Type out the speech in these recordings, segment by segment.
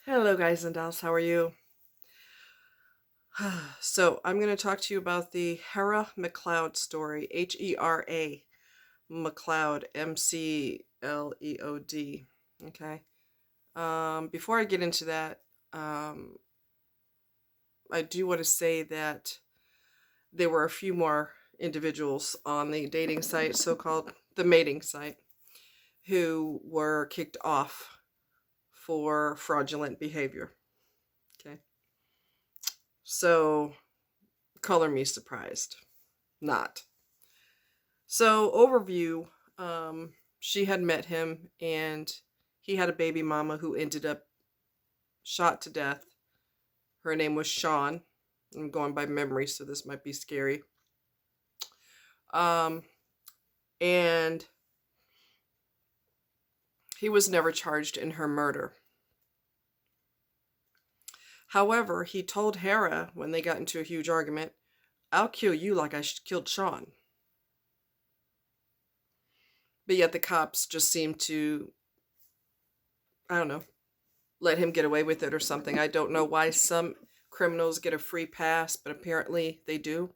Hello, guys and dolls. How are you? So, I'm going to talk to you about the Hera McLeod story. Hera McLeod, Mcleod. Okay. Before I get into that, um, I do want to say that there were a few more individuals on the dating site, so called the mating site, who were kicked off for fraudulent behavior. Okay. So, color me surprised. Not. So, overview, she had met him and he had a baby mama who ended up shot to death. Her name was Sean. I'm going by memory, so this might be scary. Um, and he was never charged in her murder. However, he told Hera when they got into a huge argument, "I'll kill you like I killed Sean." But yet the cops just seemed to, I don't know, let him get away with it or something. I don't know why some criminals get a free pass, but apparently they do.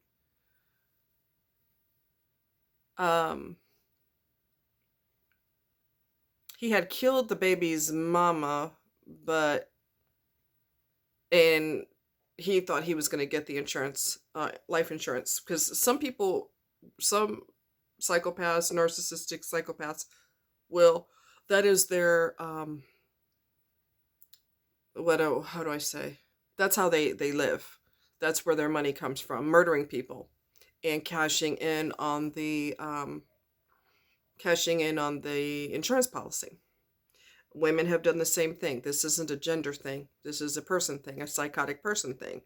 Um, he had killed the baby's mama, but and he thought he was going to get the insurance, life insurance, because some people, some psychopaths, narcissistic psychopaths, will. That is their how do I say? That's how they live. That's where their money comes from, murdering people and cashing in on the insurance policy. Women have done the same thing. This isn't a gender thing. This is a person thing, a psychotic person thing.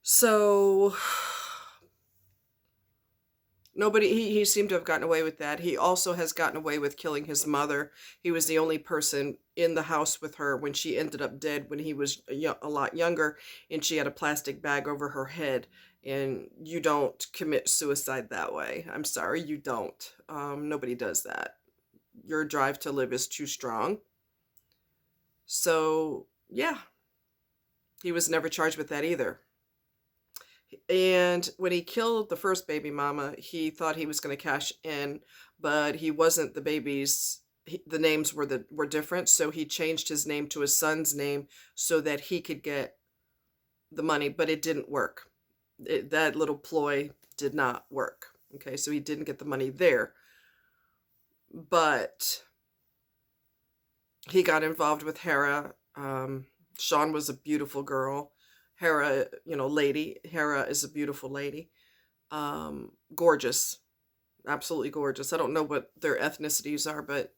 So he seemed to have gotten away with that. He also has gotten away with killing his mother. He was the only person in the house with her when she ended up dead when he was a lot younger, and she had a plastic bag over her head. And you don't commit suicide that way. I'm sorry, you don't. Nobody does that. Your drive to live is too strong. So, yeah, he was never charged with that either. And when he killed the first baby mama, he thought he was going to cash in, but he wasn't the baby's. The names were different, so he changed his name to his son's name so that he could get the money, but it didn't work. That little ploy did not work. Okay, so he didn't get the money there. But he got involved with Hera. Sean was a beautiful girl. Hera, lady. Hera is a beautiful lady. Gorgeous. Absolutely gorgeous. I don't know what their ethnicities are, but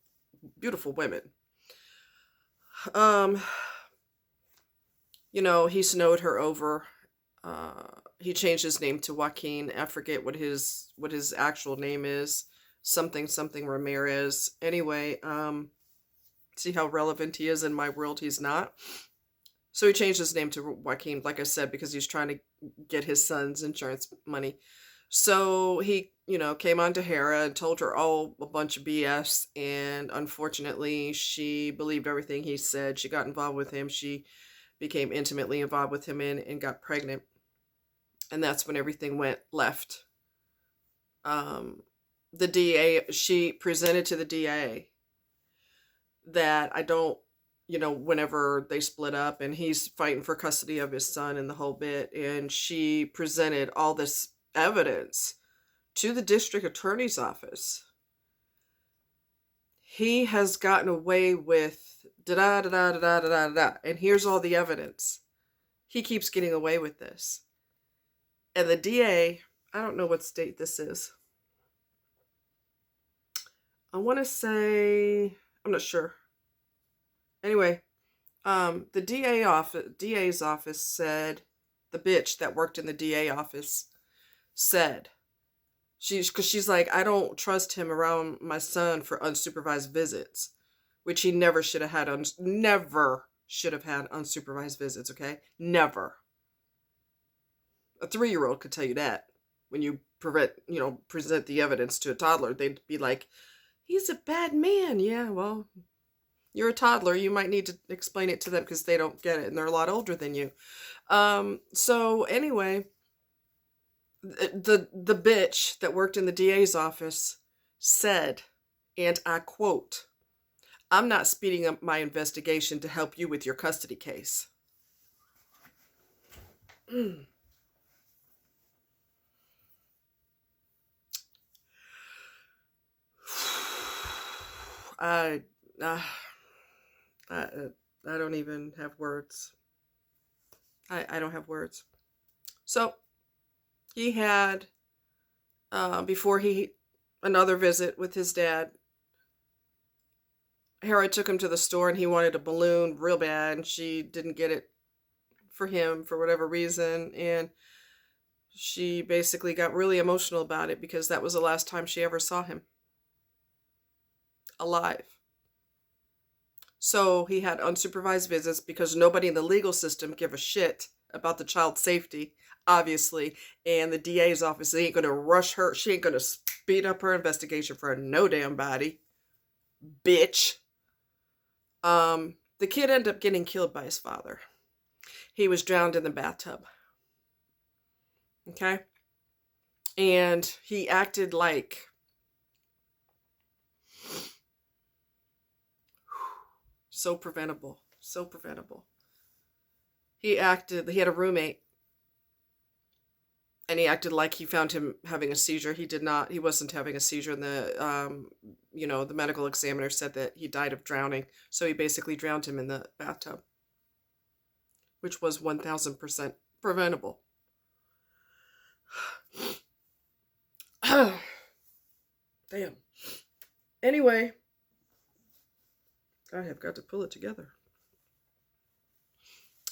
beautiful women. Um, he snowed her over. He changed his name to Joaquin. I forget what his actual name is. Something Ramirez. Anyway, see how relevant he is in my world? He's not. So he changed his name to Joaquin, like I said, because he's trying to get his son's insurance money. So he, came on to Hera and told her all a bunch of BS. And unfortunately, she believed everything he said. She got involved with him. She became intimately involved with him and got pregnant. And that's when everything went left. The DA, she presented to the DA that whenever they split up and he's fighting for custody of his son and the whole bit, and she presented all this evidence to the district attorney's office. He has gotten away with da da da da da da da da, and here's all the evidence. He keeps getting away with this. And the DA, I don't know what state this is. I want to say, I'm not sure. Anyway, the DA's office said, the bitch that worked in the DA office said, because she's like, I don't trust him around my son for unsupervised visits, which he never should have had, never should have had unsupervised visits, okay? Never. A 3-year-old could tell you that. When you present the evidence to a toddler, they'd be like, he's a bad man. Yeah, well, You're a toddler. You might need to explain it to them because they don't get it and they're a lot older than you. So anyway, the bitch that worked in the DA's office said, and I quote, "I'm not speeding up my investigation to help you with your custody case." I, uh, I, I don't even have words. I don't have words. So he had, before another visit with his dad, Hera took him to the store and he wanted a balloon real bad, and she didn't get it for him for whatever reason, and she basically got really emotional about it because that was the last time she ever saw him alive. So he had unsupervised visits because nobody in the legal system give a shit about the child's safety, obviously, and the DA's office ain't going to rush her. She ain't going to speed up her investigation for no damn body. Bitch. The kid ended up getting killed by his father. He was drowned in the bathtub. Okay? And he acted like so preventable. So preventable. He had a roommate, and he acted like he found him having a seizure. He did not. He wasn't having a seizure, and the medical examiner said that he died of drowning. So he basically drowned him in the bathtub, which was 1000% preventable. Damn. Anyway, I have got to pull it together.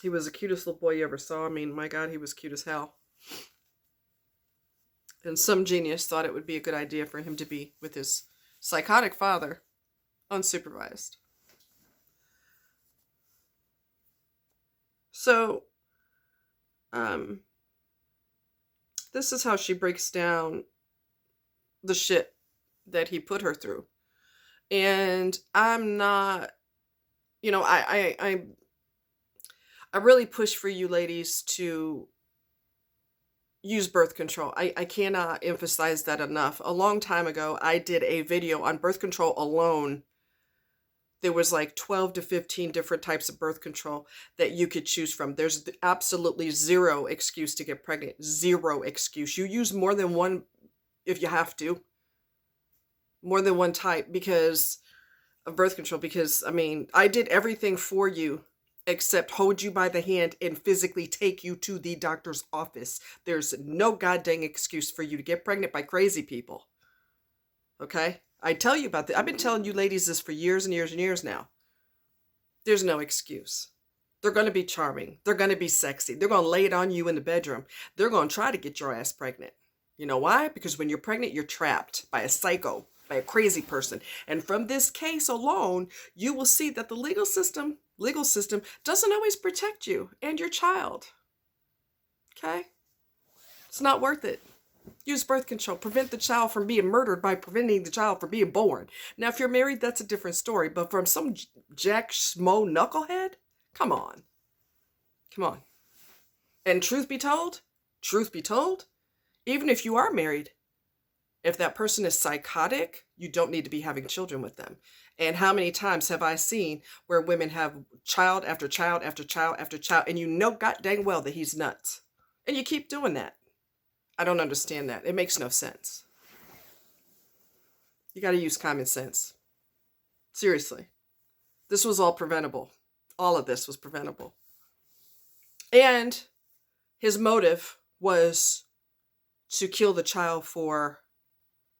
He was the cutest little boy you ever saw. I mean, my God, he was cute as hell. And some genius thought it would be a good idea for him to be with his psychotic father, unsupervised. So, this is how she breaks down the shit that he put her through. And I'm not, I really push for you ladies to use birth control. I cannot emphasize that enough. A long time ago, I did a video on birth control alone. There was like 12 to 15 different types of birth control that you could choose from. There's absolutely zero excuse to get pregnant. Zero excuse. You use more than one if you have to. More than one type because of birth control. Because, I mean, I did everything for you except hold you by the hand and physically take you to the doctor's office. There's no goddamn excuse for you to get pregnant by crazy people. Okay? I tell you about that. I've been telling you ladies this for years and years and years now. There's no excuse. They're going to be charming. They're going to be sexy. They're going to lay it on you in the bedroom. They're going to try to get your ass pregnant. You know why? Because when you're pregnant, you're trapped by a psycho, by a crazy person. And from this case alone, you will see that the legal system doesn't always protect you and your child. Okay? It's not worth it. Use birth control. Prevent the child from being murdered by preventing the child from being born. Now, if you're married, that's a different story. But from some jack schmo knucklehead, come on. Come on. And truth be told, even if you are married, if that person is psychotic, you don't need to be having children with them. And how many times have I seen where women have child after child after child after child, and you know god dang well that he's nuts. And you keep doing that. I don't understand that. It makes no sense. You got to use common sense. Seriously. This was all preventable. All of this was preventable. And his motive was to kill the child for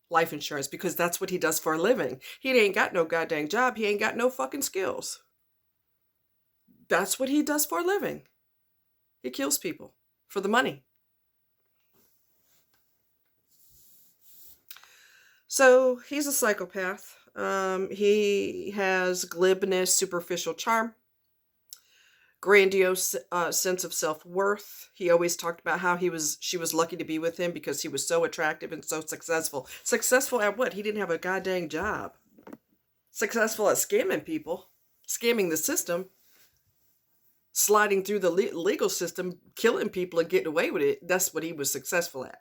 life insurance because that's what he does for a living. He ain't got no goddamn job. He ain't got no fucking skills. That's what he does for a living. He kills people for the money. So he's a psychopath. He has glibness, superficial charm, grandiose sense of self-worth. He always talked about how she was lucky to be with him because he was so attractive and so successful. Successful at what? He didn't have a goddamn job. Successful at scamming people. scamming the system, sliding through the legal system, killing people and getting away with it. That's what he was successful at.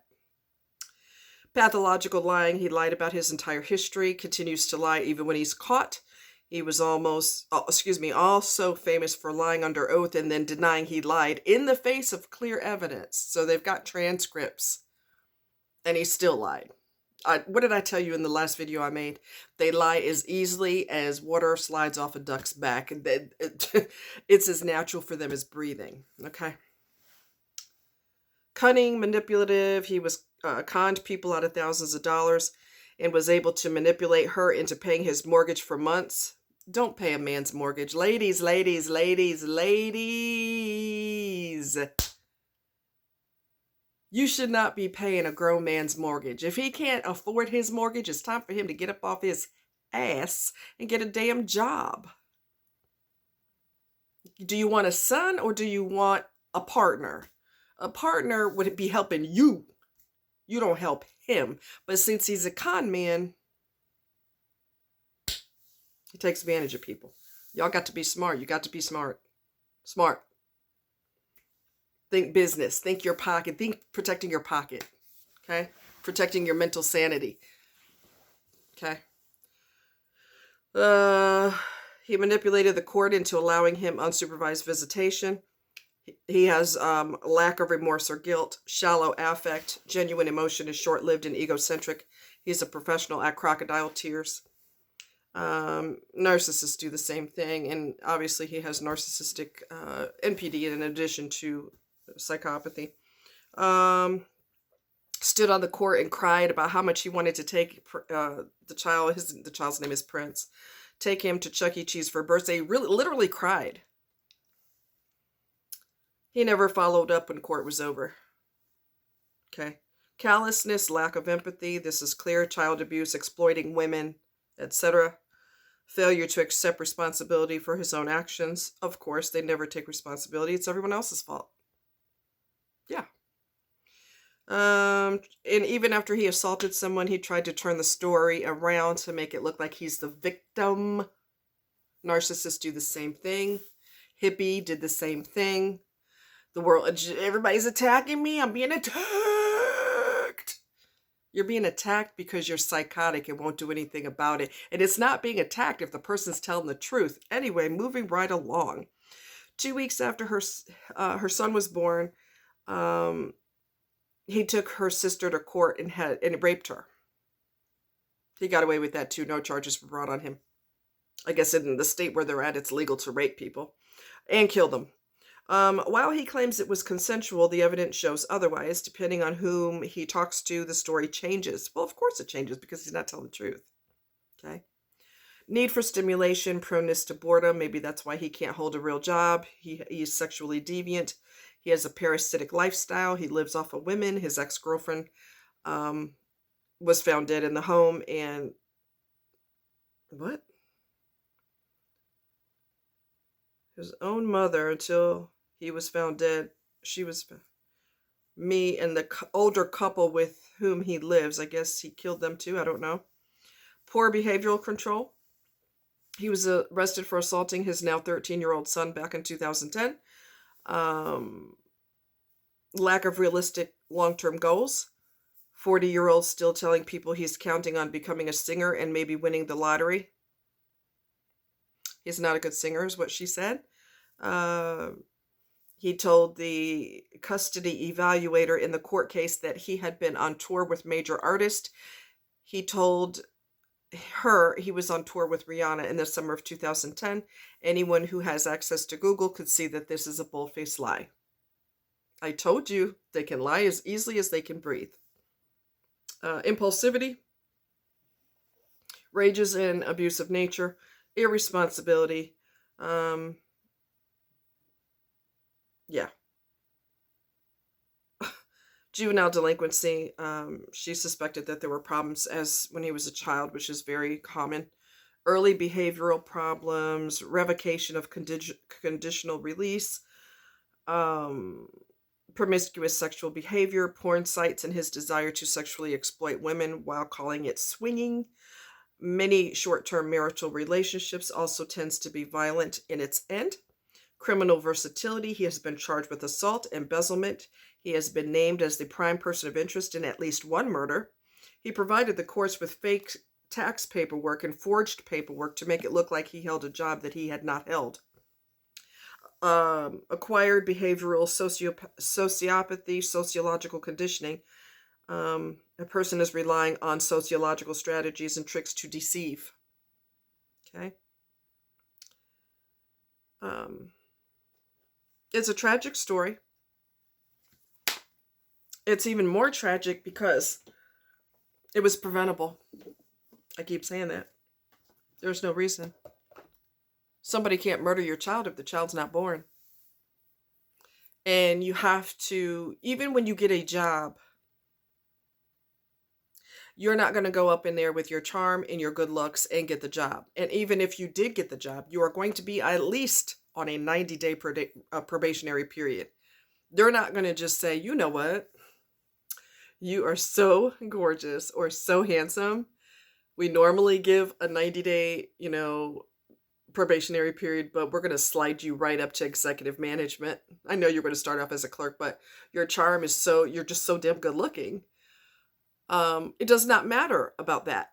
Pathological lying. He lied about his entire history, continues to lie even when he's caught. He was also famous for lying under oath and then denying he lied in the face of clear evidence. So they've got transcripts, and he still lied. What did I tell you in the last video I made? They lie as easily as water slides off a duck's back. It's as natural for them as breathing. Okay. Cunning, manipulative. He was conned people out of thousands of dollars and was able to manipulate her into paying his mortgage for months. Don't pay a man's mortgage. Ladies, ladies, ladies, ladies. You should not be paying a grown man's mortgage. If he can't afford his mortgage, it's time for him to get up off his ass and get a damn job. Do you want a son or do you want a partner? A partner would be helping you. You don't help him. But since he's a con man, he takes advantage of people. Y'all got to be smart. You got to be smart. Smart. Think business. Think your pocket. Think protecting your pocket. Okay? Protecting your mental sanity. Okay? He manipulated the court into allowing him unsupervised visitation. He has lack of remorse or guilt, shallow affect, genuine emotion is short-lived and egocentric. He's a professional at crocodile tears. Narcissists do the same thing, and obviously he has narcissistic NPD in addition to psychopathy. Stood on the court and cried about how much he wanted to take the child's name is Prince. Take him to Chuck E. Cheese for a birthday. He literally cried. He never followed up when court was over. Okay. Callousness, lack of empathy. This is clear. Child abuse, exploiting women, etc. Failure to accept responsibility for his own actions. Of course, they never take responsibility. It's everyone else's fault. Yeah. And even after he assaulted someone, he tried to turn the story around to make it look like he's the victim. Narcissists do the same thing. Hippie did the same thing. The world, everybody's attacking me. I'm being attacked. You're being attacked because you're psychotic and won't do anything about it. And it's not being attacked if the person's telling the truth. Anyway, moving right along. 2 weeks after her son was born, he took her sister to court and raped her. He got away with that too. No charges were brought on him. I guess in the state where they're at, it's legal to rape people and kill them. While he claims it was consensual, the evidence shows otherwise. Depending on whom he talks to, the story changes. Well, of course it changes because he's not telling the truth. Okay. Need for stimulation, proneness to boredom. Maybe that's why he can't hold a real job. He's sexually deviant. He has a parasitic lifestyle. He lives off of women. His ex-girlfriend was found dead in the home. And what? His own mother, until he was found dead, she was me and the older couple with whom he lives. I guess he killed them too. I don't know. Poor behavioral control. He was arrested for assaulting his now 13-year-old son back in 2010. Lack of realistic long-term goals. 40-year-old still telling people he's counting on becoming a singer and maybe winning the lottery. He's not a good singer, is what she said. He told the custody evaluator in the court case that he had been on tour with major artists. He told her he was on tour with Rihanna in the summer of 2010. Anyone who has access to Google could see that this is a bull-faced lie. I told you they can lie as easily as they can breathe. Impulsivity, rages and abusive nature, irresponsibility. Yeah. Juvenile delinquency. She suspected that there were problems as when he was a child, which is very common. Early behavioral problems, revocation of conditional release, promiscuous sexual behavior, porn sites, and his desire to sexually exploit women while calling it swinging. Many short-term marital relationships also tends to be violent in its end. Criminal versatility. He has been charged with assault, embezzlement. He has been named as the prime person of interest in at least one murder. He provided the courts with fake tax paperwork and forged paperwork to make it look like he held a job that he had not held. Acquired behavioral sociopathy, sociological conditioning. A person is relying on sociological strategies and tricks to deceive. Okay. It's a tragic story. It's even more tragic because it was preventable. I keep saying that. There's no reason. Somebody can't murder your child if the child's not born. And you have to, even when you get a job, you're not going to go up in there with your charm and your good looks and get the job. And even if you did get the job, you are going to be at least on a 90-day probationary period. They're not going to just say, you know what? You are so gorgeous or so handsome. We normally give a 90-day, probationary period, but we're going to slide you right up to executive management. I know you're going to start off as a clerk, but your charm is you're just so damn good looking. It does not matter about that.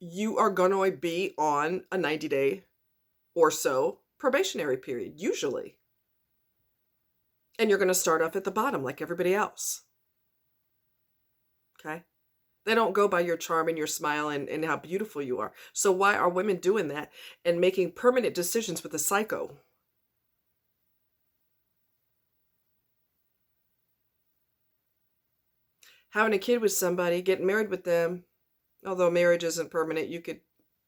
You are going to be on a 90-day or so probationary period, usually. And you're going to start off at the bottom like everybody else. Okay? They don't go by your charm and your smile and how beautiful you are. So why are women doing that and making permanent decisions with a psycho? Having a kid with somebody, getting married with them, although marriage isn't permanent, you could,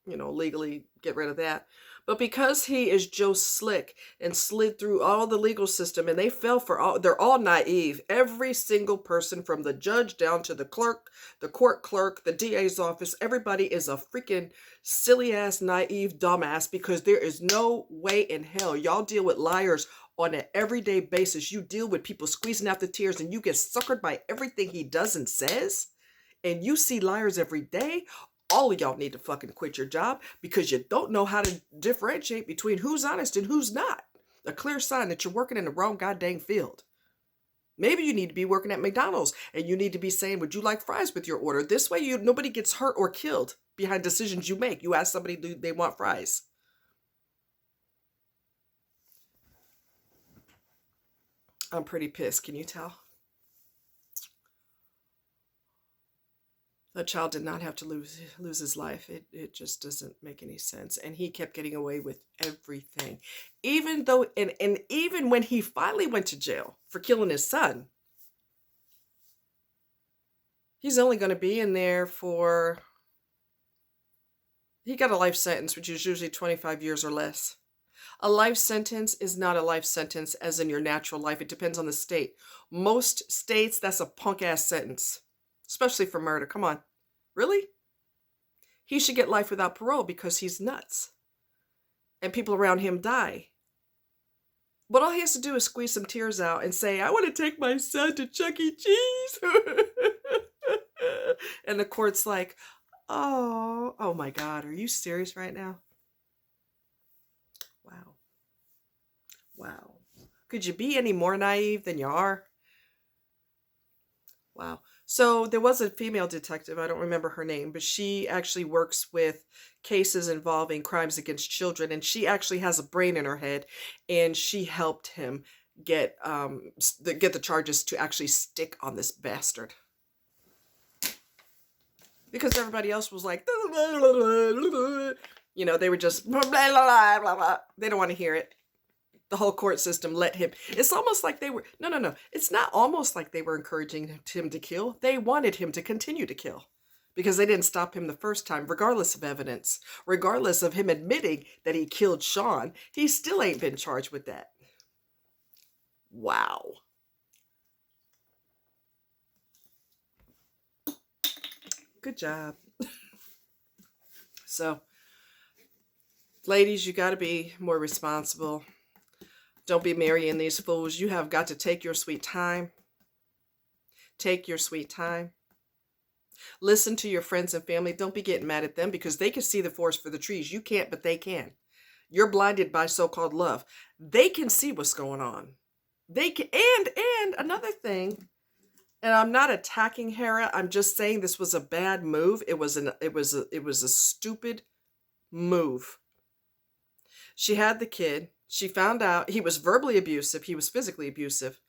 legally get rid of that. But because he is Joe Slick and slid through all the legal system and they fell for they're all naive. Every single person from the judge down to the clerk, the court clerk, the DA's office, everybody is a freaking silly ass, naive dumbass because there is no way in hell y'all deal with liars on an everyday basis. You deal with people squeezing out the tears and you get suckered by everything he does and says. And you see liars every day. All of y'all need to fucking quit your job because you don't know how to differentiate between who's honest and who's not. A clear sign that you're working in the wrong goddamn field. Maybe you need to be working at McDonald's and you need to be saying, would you like fries with your order? This way nobody gets hurt or killed behind decisions you make. You ask somebody, do they want fries? I'm pretty pissed, can you tell? The child did not have to lose his life. It just doesn't make any sense. And he kept getting away with everything. Even though, and even when he finally went to jail for killing his son, he's only going to be in there he got a life sentence, which is usually 25 years or less. A life sentence is not a life sentence as in your natural life. It depends on the state. Most states, that's a punk-ass sentence. Especially for murder. Come on. Really? He should get life without parole because he's nuts. And people around him die. But all he has to do is squeeze some tears out and say, I want to take my son to Chuck E. Cheese. And the court's like, oh my God, are you serious right now? Wow. Could you be any more naive than you are? Wow. So there was a female detective, I don't remember her name, but she actually works with cases involving crimes against children, and she actually has a brain in her head, and she helped him get the charges to actually stick on this bastard. Because everybody else was like, they were just, blah, blah, blah, blah. They don't want to hear it. The whole court system let him. It's almost like they were, no. It's not almost like they were encouraging him to kill. They wanted him to continue to kill because they didn't stop him the first time, regardless of evidence, regardless of him admitting that he killed Sean. He still ain't been charged with that. Wow. Good job. So, ladies, you got to be more responsible. Don't be marrying these fools. You have got to take your sweet time. Take your sweet time. Listen to your friends and family. Don't be getting mad at them because they can see the forest for the trees. You can't, but they can. You're blinded by so-called love. They can see what's going on. They can, and another thing, and I'm not attacking Hera. I'm just saying this was a bad move. It was a stupid move. She had the kid. She found out he was verbally abusive. He was physically abusive,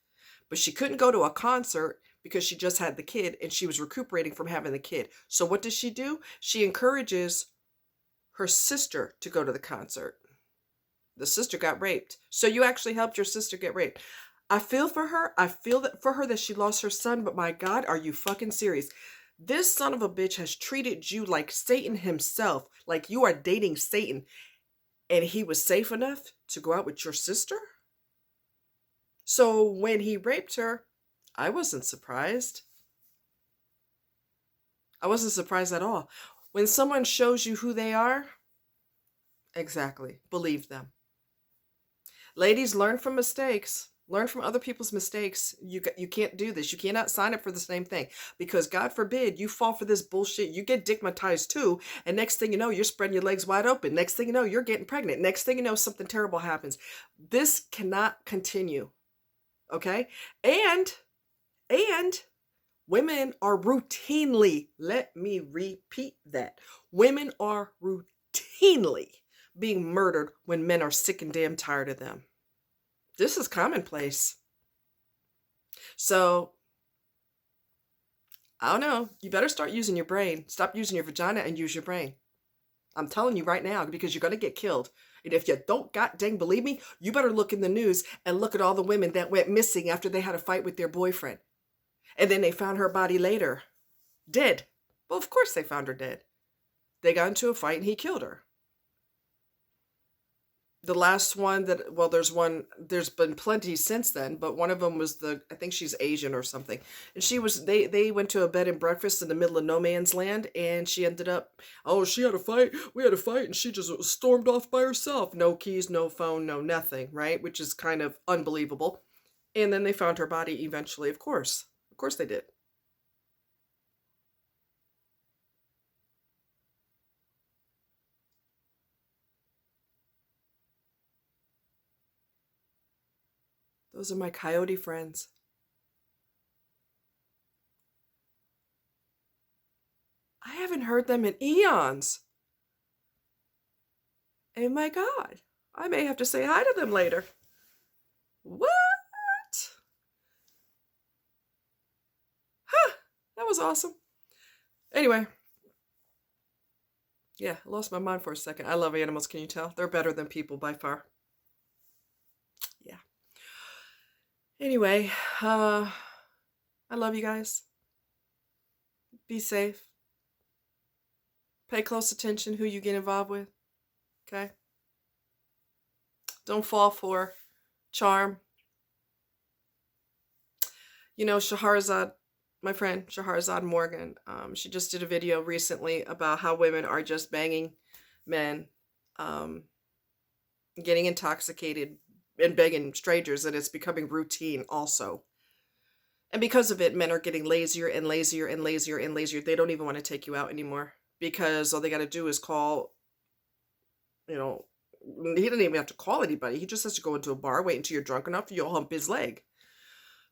but she couldn't go to a concert because she just had the kid and she was recuperating from having the kid. So what does she do? She encourages her sister to go to the concert. The sister got raped. So you actually helped your sister get raped. I feel for her. I feel that for her that she lost her son, but my God, are you fucking serious? This son of a bitch has treated you like Satan himself, like you are dating Satan, and he was safe enough to go out with your sister? So when he raped her, I wasn't surprised. I wasn't surprised at all. When someone shows you who they are, exactly, believe them. Ladies, learn from mistakes. Learn from other people's mistakes. You can't do this. You cannot sign up for the same thing because God forbid you fall for this bullshit. You get digmatized too. And next thing you know, you're spreading your legs wide open. Next thing you know, you're getting pregnant. Next thing you know, something terrible happens. This cannot continue. Okay? And women are routinely, let me repeat that. Women are routinely being murdered when men are sick and damn tired of them. This is commonplace. So, I don't know. You better start using your brain. Stop using your vagina and use your brain. I'm telling you right now because you're going to get killed. And if you don't god dang believe me, you better look in the news and look at all the women that went missing after they had a fight with their boyfriend. And then they found her body later. Dead. Well, of course they found her dead. They got into a fight and he killed her. The last one that, well, there's been plenty since then, but one of them was I think she's Asian or something. And they went to a bed and breakfast in the middle of no man's land and she ended up, she had a fight, we had a fight and she just stormed off by herself. No keys, no phone, no nothing, right? Which is kind of unbelievable. And then they found her body eventually, of course. Of course they did. Those are my coyote friends. I haven't heard them in eons. Oh my God. I may have to say hi to them later. What? Huh. That was awesome. Anyway. Yeah, I lost my mind for a second. I love animals, can you tell? They're better than people by far. Yeah. Anyway, I love you guys. Be safe. Pay close attention who you get involved with. Okay? Don't fall for charm. You know, Schahrzad, my friend Schahrzad Morgan, she just did a video recently about how women are just banging men, getting intoxicated and begging strangers, and it's becoming routine also. And because of it, men are getting lazier and lazier and lazier and lazier. They don't even want to take you out anymore because all they got to do is call, he doesn't even have to call anybody. He just has to go into a bar, wait until you're drunk enough, you'll hump his leg.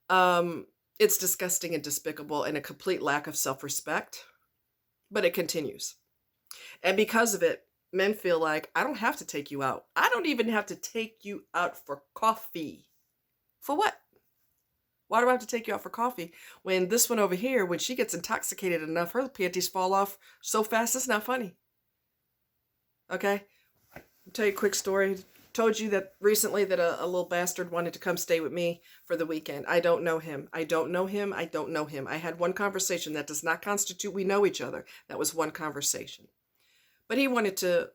It's disgusting and despicable and a complete lack of self-respect, but it continues. And because of it, men feel like, I don't have to take you out. I don't even have to take you out for coffee. For what? Why do I have to take you out for coffee when this one over here, when she gets intoxicated enough, her panties fall off so fast it's not funny? Okay? I'll tell you a quick story. Told you that recently that a little bastard wanted to come stay with me for the weekend. I don't know him. I don't know him. I don't know him. I had one conversation. That does not constitute we know each other. That was one conversation. But he wanted to,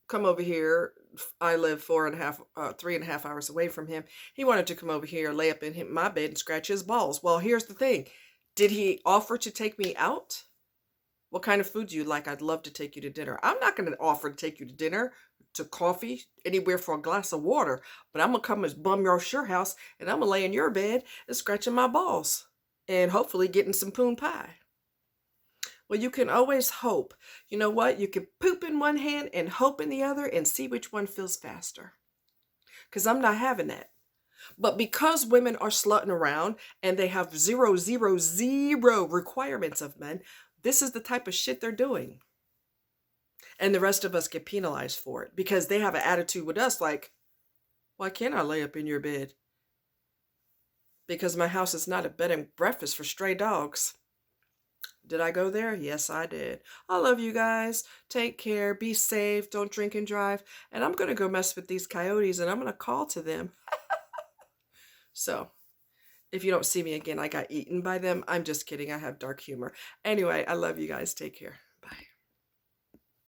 come over here. I live 3.5 hours away from him. He wanted to come over here, lay up in my bed and scratch his balls. Well, here's the thing. Did he offer to take me out? What kind of food do you like? I'd love to take you to dinner. I'm not going to offer to take you to dinner, to coffee, anywhere for a glass of water. But I'm going to come and bum your house, and I'm going to lay in your bed and scratching my balls. And hopefully getting some poon pie. Well, you can always hope. You know what? You can poop in one hand and hope in the other and see which one feels faster. Because I'm not having that. But because women are slutting around and they have zero, zero, zero requirements of men, this is the type of shit they're doing. And the rest of us get penalized for it because they have an attitude with us like, why can't I lay up in your bed? Because my house is not a bed and breakfast for stray dogs. Did I go there? Yes, I did. I love you guys. Take care. Be safe. Don't drink and drive. And I'm going to go mess with these coyotes and I'm going to call to them. So, if you don't see me again, I got eaten by them. I'm just kidding. I have dark humor. Anyway, I love you guys. Take care. Bye.